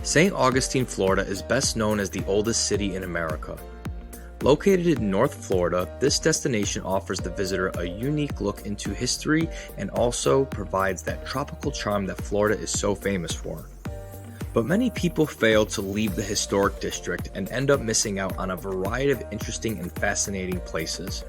St. Augustine, Florida is best known as the oldest city in America. Located in North Florida, this destination offers the visitor a unique look into history and also provides that tropical charm that Florida is so famous for. But many people fail to leave the historic district and end up missing out on a variety of interesting and fascinating places.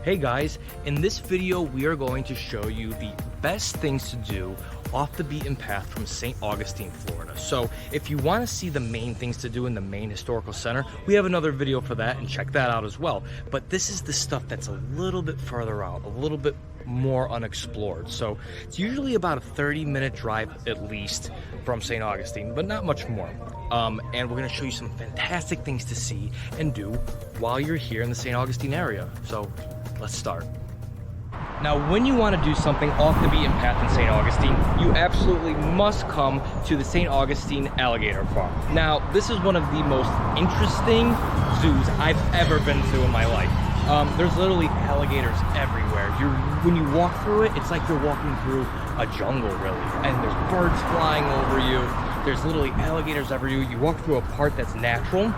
Hey guys, in this video we are going to show you the best things to do off the beaten path from St. Augustine, Florida. So if you want to see the main things to do in the main historical center, we have another video for that, and check that out as well. But this is the stuff that's a little bit further out, a little bit more unexplored. So it's usually about a 30-minute drive at least from St. Augustine, but not much more. And we're going to show you some fantastic things to see and do while you're here in the St. Augustine area. So let's start. Now, when you want to do something off the beaten path in St. Augustine, you absolutely must come to the St. Augustine Alligator Farm. Now, this is one of the most interesting zoos I've ever been to in my life. There's literally alligators everywhere. When you walk through it, it's like you're walking through a jungle, really. And there's birds flying over you. There's literally alligators everywhere. You walk through a part that's natural,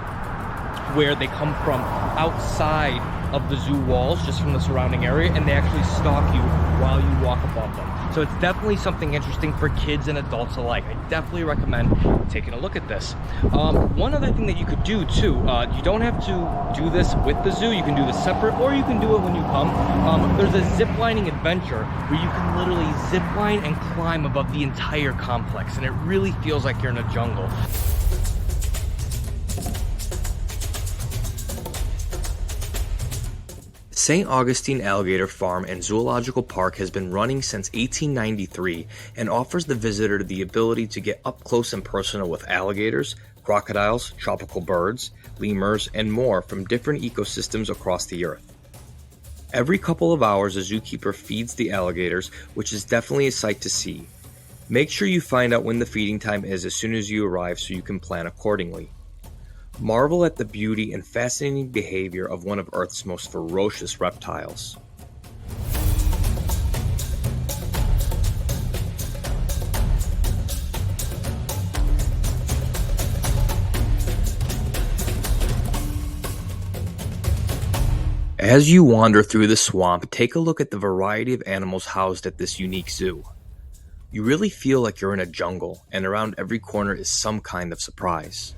where they come from outside of the zoo walls, just from the surrounding area, and they actually stalk you while you walk above them. So it's definitely something interesting for kids and adults alike. I definitely recommend taking a look at this. One other thing that you could do too, you don't have to do this with the zoo, you can do this separate, or you can do it when you come. There's a ziplining adventure where you can literally zipline and climb above the entire complex, and it really feels like you're in a jungle. St. Augustine Alligator Farm and Zoological Park has been running since 1893 and offers the visitor the ability to get up close and personal with alligators, crocodiles, tropical birds, lemurs, and more from different ecosystems across the earth. Every couple of hours, a zookeeper feeds the alligators, which is definitely a sight to see. Make sure you find out when the feeding time is as soon as you arrive so you can plan accordingly. Marvel at the beauty and fascinating behavior of one of Earth's most ferocious reptiles. As you wander through the swamp, take a look at the variety of animals housed at this unique zoo. You really feel like you're in a jungle, and around every corner is some kind of surprise.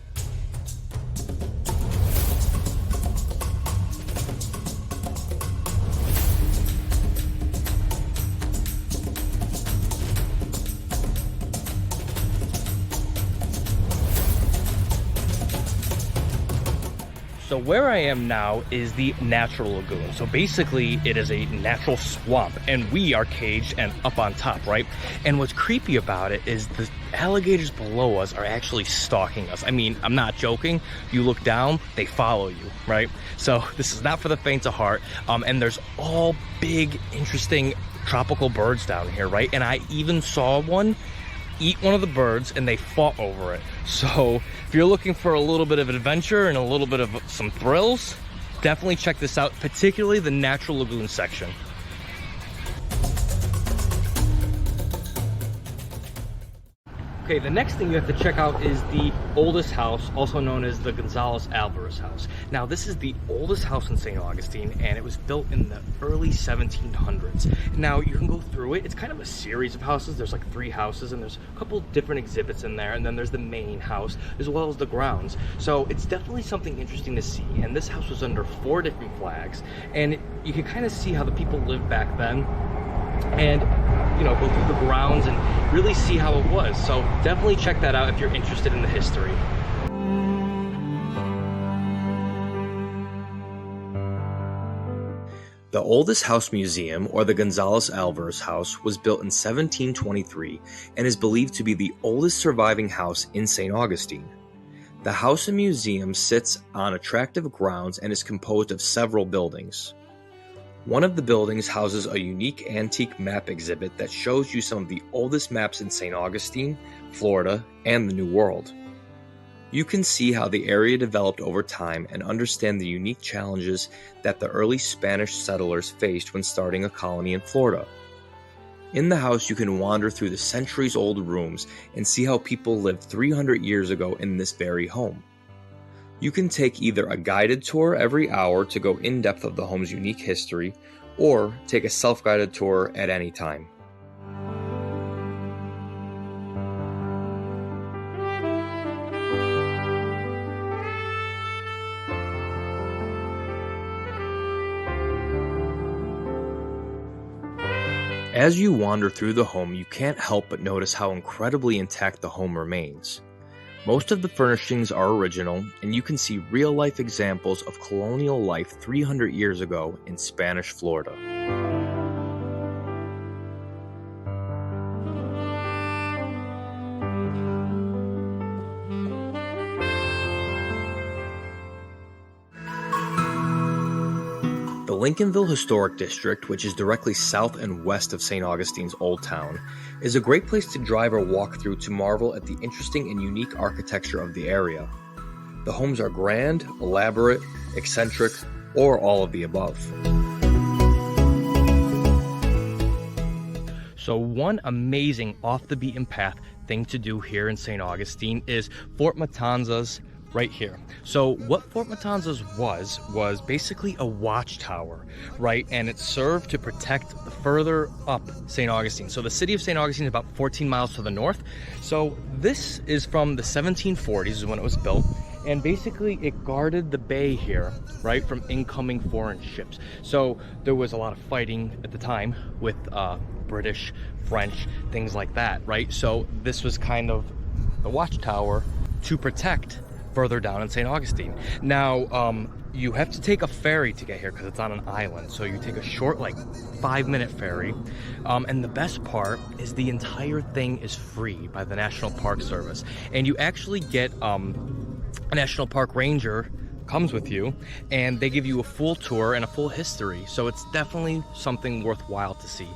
So where I am now is the natural lagoon. So basically it is a natural swamp, and we are caged and up on top, right? And what's creepy about it is the alligators below us are actually stalking us. I mean, I'm not joking. You look down, they follow you, right? So this is not for the faint of heart. And there's all big, interesting tropical birds down here, right? And I even saw one eat one of the birds, and they fought over it. So if you're looking for a little bit of adventure and a little bit of some thrills, definitely check this out, particularly the natural lagoon section. Okay, the next thing you have to check out is the oldest house, also known as the Gonzalez-Alvarez house. Now, this is the oldest house in St. Augustine, and it was built in the early 1700s. Now, you can go through it. It's kind of a series of houses. There's like 3 houses, and there's a couple different exhibits in there, and then there's the main house, as well as the grounds. So it's definitely something interesting to see, and this house was under 4 different flags, and you can kind of see how the people lived back then, and go through the grounds and really see how it was. So definitely check that out if you're interested in the history. The oldest house museum, or the Gonzalez-Alvarez house, was built in 1723 and is believed to be the oldest surviving house in St. Augustine. The house and museum sits on attractive grounds and is composed of several buildings. One of the buildings houses a unique antique map exhibit that shows you some of the oldest maps in St. Augustine, Florida, and the New World. You can see how the area developed over time and understand the unique challenges that the early Spanish settlers faced when starting a colony in Florida. In the house, you can wander through the centuries-old rooms and see how people lived 300 years ago in this very home. You can take either a guided tour every hour to go in-depth of the home's unique history, or take a self-guided tour at any time. As you wander through the home, you can't help but notice how incredibly intact the home remains. Most of the furnishings are original, and you can see real-life examples of colonial life 300 years ago in Spanish Florida. The Lincolnville Historic District, which is directly south and west of St. Augustine's Old Town, is a great place to drive or walk through to marvel at the interesting and unique architecture of the area. The homes are grand, elaborate, eccentric, or all of the above. So one amazing off-the-beaten-path thing to do here in St. Augustine is Fort Matanzas right here. So what Fort Matanzas was basically a watchtower, right? And it served to protect further up St. Augustine. So the city of St. Augustine is about 14 miles to the north. So this is from the 1740s is when it was built. And basically it guarded the bay here, right, from incoming foreign ships. So there was a lot of fighting at the time with British, French, things like that, right? So this was kind of the watchtower to protect further down in St. Augustine. Now, you have to take a ferry to get here because it's on an island. So you take a short, like 5-minute ferry. And the best part is the entire thing is free by the National Park Service. And you actually get a National Park Ranger comes with you, and they give you a full tour and a full history. So it's definitely something worthwhile to see.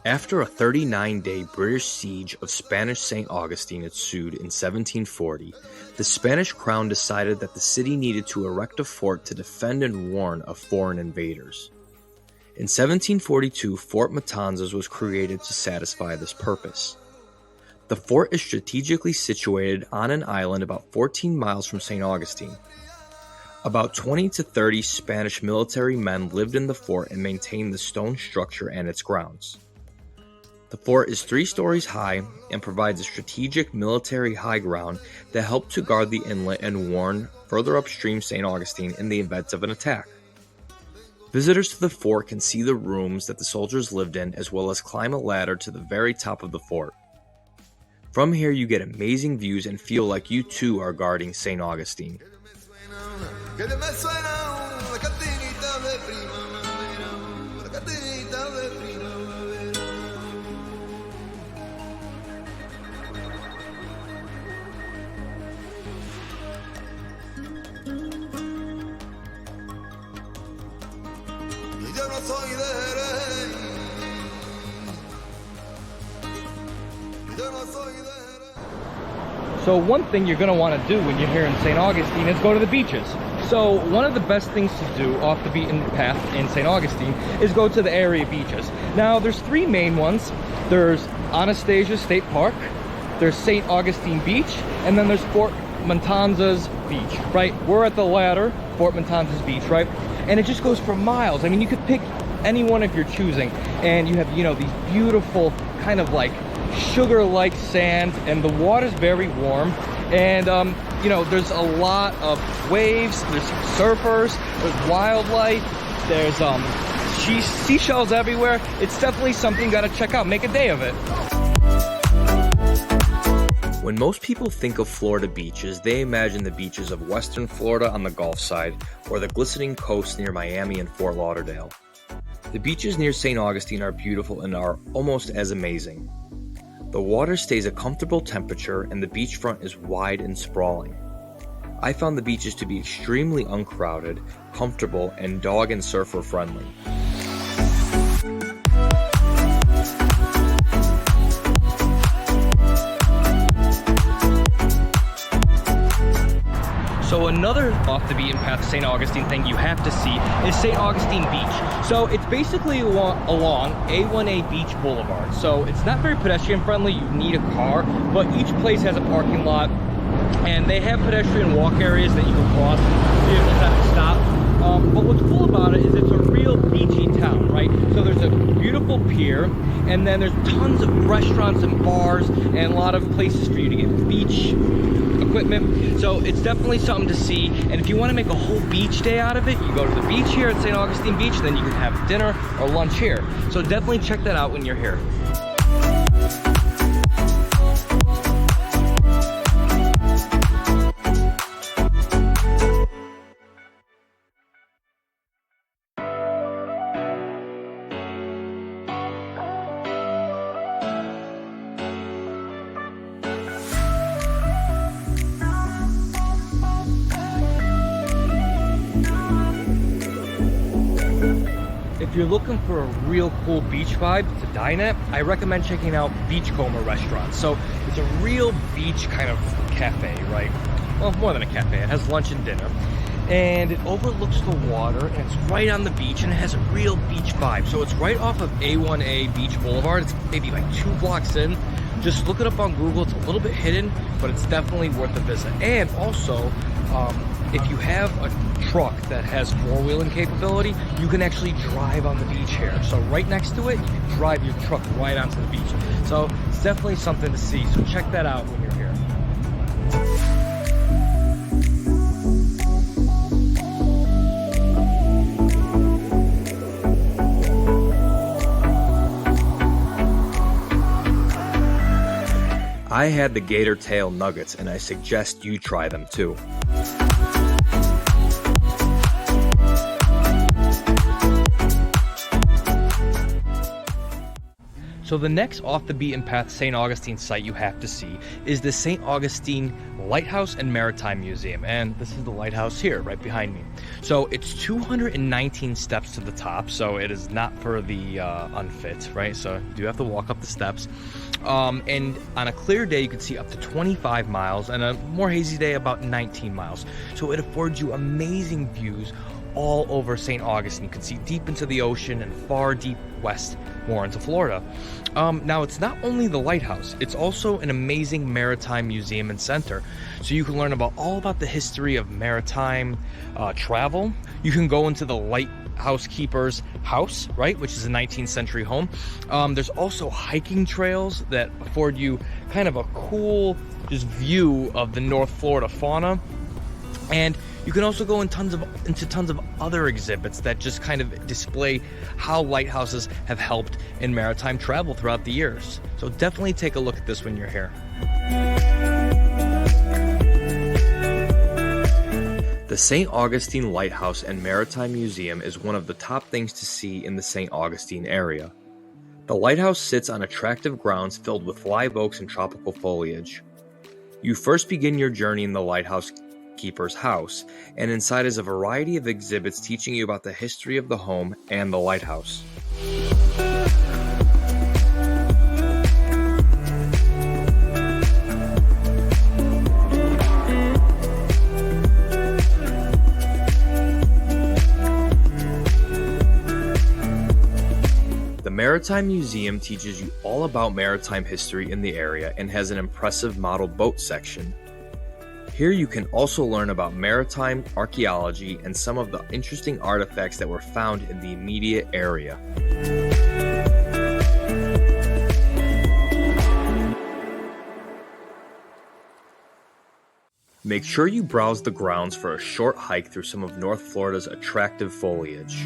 After a 39-day British siege of Spanish St. Augustine ensued in 1740, the Spanish crown decided that the city needed to erect a fort to defend and warn of foreign invaders. In 1742, Fort Matanzas was created to satisfy this purpose. The fort is strategically situated on an island about 14 miles from St. Augustine. About 20 to 30 Spanish military men lived in the fort and maintained the stone structure and its grounds. The fort is 3 stories high and provides a strategic military high ground that helped to guard the inlet and warn further upstream St. Augustine in the event of an attack. Visitors to the fort can see the rooms that the soldiers lived in, as well as climb a ladder to the very top of the fort. From here you get amazing views and feel like you too are guarding St. Augustine. So one thing you're going to want to do when you're here in St. Augustine is go to the beaches. So one of the best things to do off the beaten path in St. Augustine is go to the area beaches. Now there's 3 main ones. There's Anastasia State Park, there's St. Augustine Beach, and then there's Fort Matanzas Beach, right? We're at the latter, Fort Matanzas Beach, right? And it just goes for miles. I mean, you could pick any one if you're choosing, and you have, you know, these beautiful kind of like sugar-like sand, and the water's very warm, and you know, there's a lot of waves, there's surfers, there's wildlife, there's seashells everywhere. It's definitely something you gotta check out. Make a day of it. When most people think of Florida beaches, they imagine the beaches of Western Florida on the Gulf side, or the glistening coast near Miami and Fort Lauderdale. The beaches near St. Augustine are beautiful and are almost as amazing. The water stays a comfortable temperature and the beachfront is wide and sprawling. I found the beaches to be extremely uncrowded, comfortable, and dog and surfer friendly. So another off the beaten path St. Augustine thing you have to see is St. Augustine Beach. So it's basically along A1A Beach Boulevard. So it's not very pedestrian friendly, you need a car, but each place has a parking lot and they have pedestrian walk areas that you can cross, vehicles have to stop. But what's cool about it is it's a real beachy town, right? So there's a beautiful pier, and then there's tons of restaurants and bars and a lot of places for you to get beach equipment. So it's definitely something to see. And if you want to make a whole beach day out of it, you go to the beach here at St. Augustine Beach, then you can have dinner or lunch here. So definitely check that out when you're here. If you're looking for a real cool beach vibe to dine at, I recommend checking out Beachcomber Restaurant. So it's a real beach kind of cafe, right? Well, more than a cafe. It has lunch and dinner. And it overlooks the water, and it's right on the beach, and it has a real beach vibe. So it's right off of A1A Beach Boulevard. It's maybe like 2 blocks in. Just look it up on Google. It's a little bit hidden, but it's definitely worth a visit. And also, if you have a truck that has 4-wheeling capability, you can actually drive on the beach here. So right next to it, you can drive your truck right onto the beach. So it's definitely something to see. So check that out when you're here. I had the gator tail nuggets, and I suggest you try them too. So the next off the beaten path St. Augustine site you have to see is the St. Augustine Lighthouse and Maritime Museum. And this is the lighthouse here, right behind me. So it's 219 steps to the top, so it is not for the unfit, right? So you do have to walk up the steps. And on a clear day, you can see up to 25 miles, and a more hazy day, about 19 miles. So it affords you amazing views all over St. Augustine. You can see deep into the ocean and far deep west, more into Florida. Now, it's not only the lighthouse, it's also an amazing maritime museum and center. So you can learn all about the history of maritime travel. You can go into the lighthouse keeper's house, right, which is a 19th century home. There's also hiking trails that afford you kind of a cool just view of the North Florida fauna. And you can also go into tons of other exhibits that just kind of display how lighthouses have helped in maritime travel throughout the years. So definitely take a look at this when you're here. The St. Augustine Lighthouse and Maritime Museum is one of the top things to see in the St. Augustine area. The lighthouse sits on attractive grounds filled with live oaks and tropical foliage. You first begin your journey in the lighthouse keeper's house, and inside is a variety of exhibits teaching you about the history of the home and the lighthouse. The Maritime Museum teaches you all about maritime history in the area and has an impressive model boat section. Here you can also learn about maritime archaeology and some of the interesting artifacts that were found in the immediate area. Make sure you browse the grounds for a short hike through some of North Florida's attractive foliage.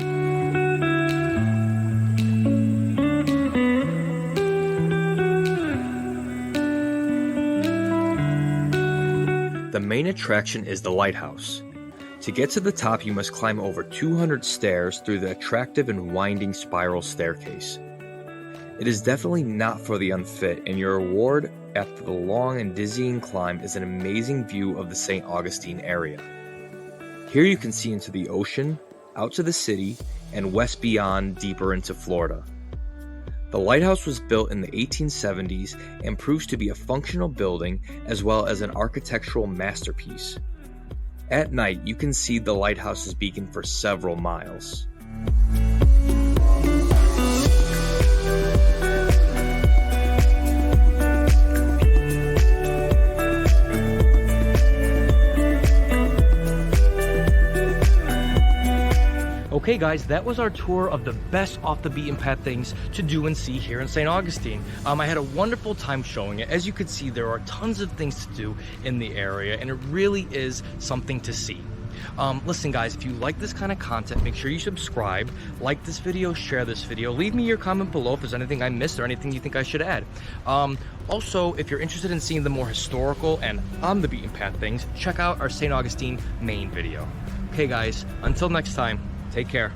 The main attraction is the lighthouse. To get to the top, you must climb over 200 stairs through the attractive and winding spiral staircase. It is definitely not for the unfit, and your reward after the long and dizzying climb is an amazing view of the St. Augustine area. Here you can see into the ocean, out to the city, and west beyond deeper into Florida. The lighthouse was built in the 1870s and proves to be a functional building as well as an architectural masterpiece. At night, you can see the lighthouse's beacon for several miles. Okay guys, that was our tour of the best off the beaten path things to do and see here in St. Augustine. I had a wonderful time showing it. As you can see, there are tons of things to do in the area, and it really is something to see. Listen guys, if you like this kind of content, make sure you subscribe, like this video, share this video, leave me your comment below if there's anything I missed or anything you think I should add. Also, if you're interested in seeing the more historical and on the beaten path things, check out our St. Augustine main video. Okay guys, until next time, take care.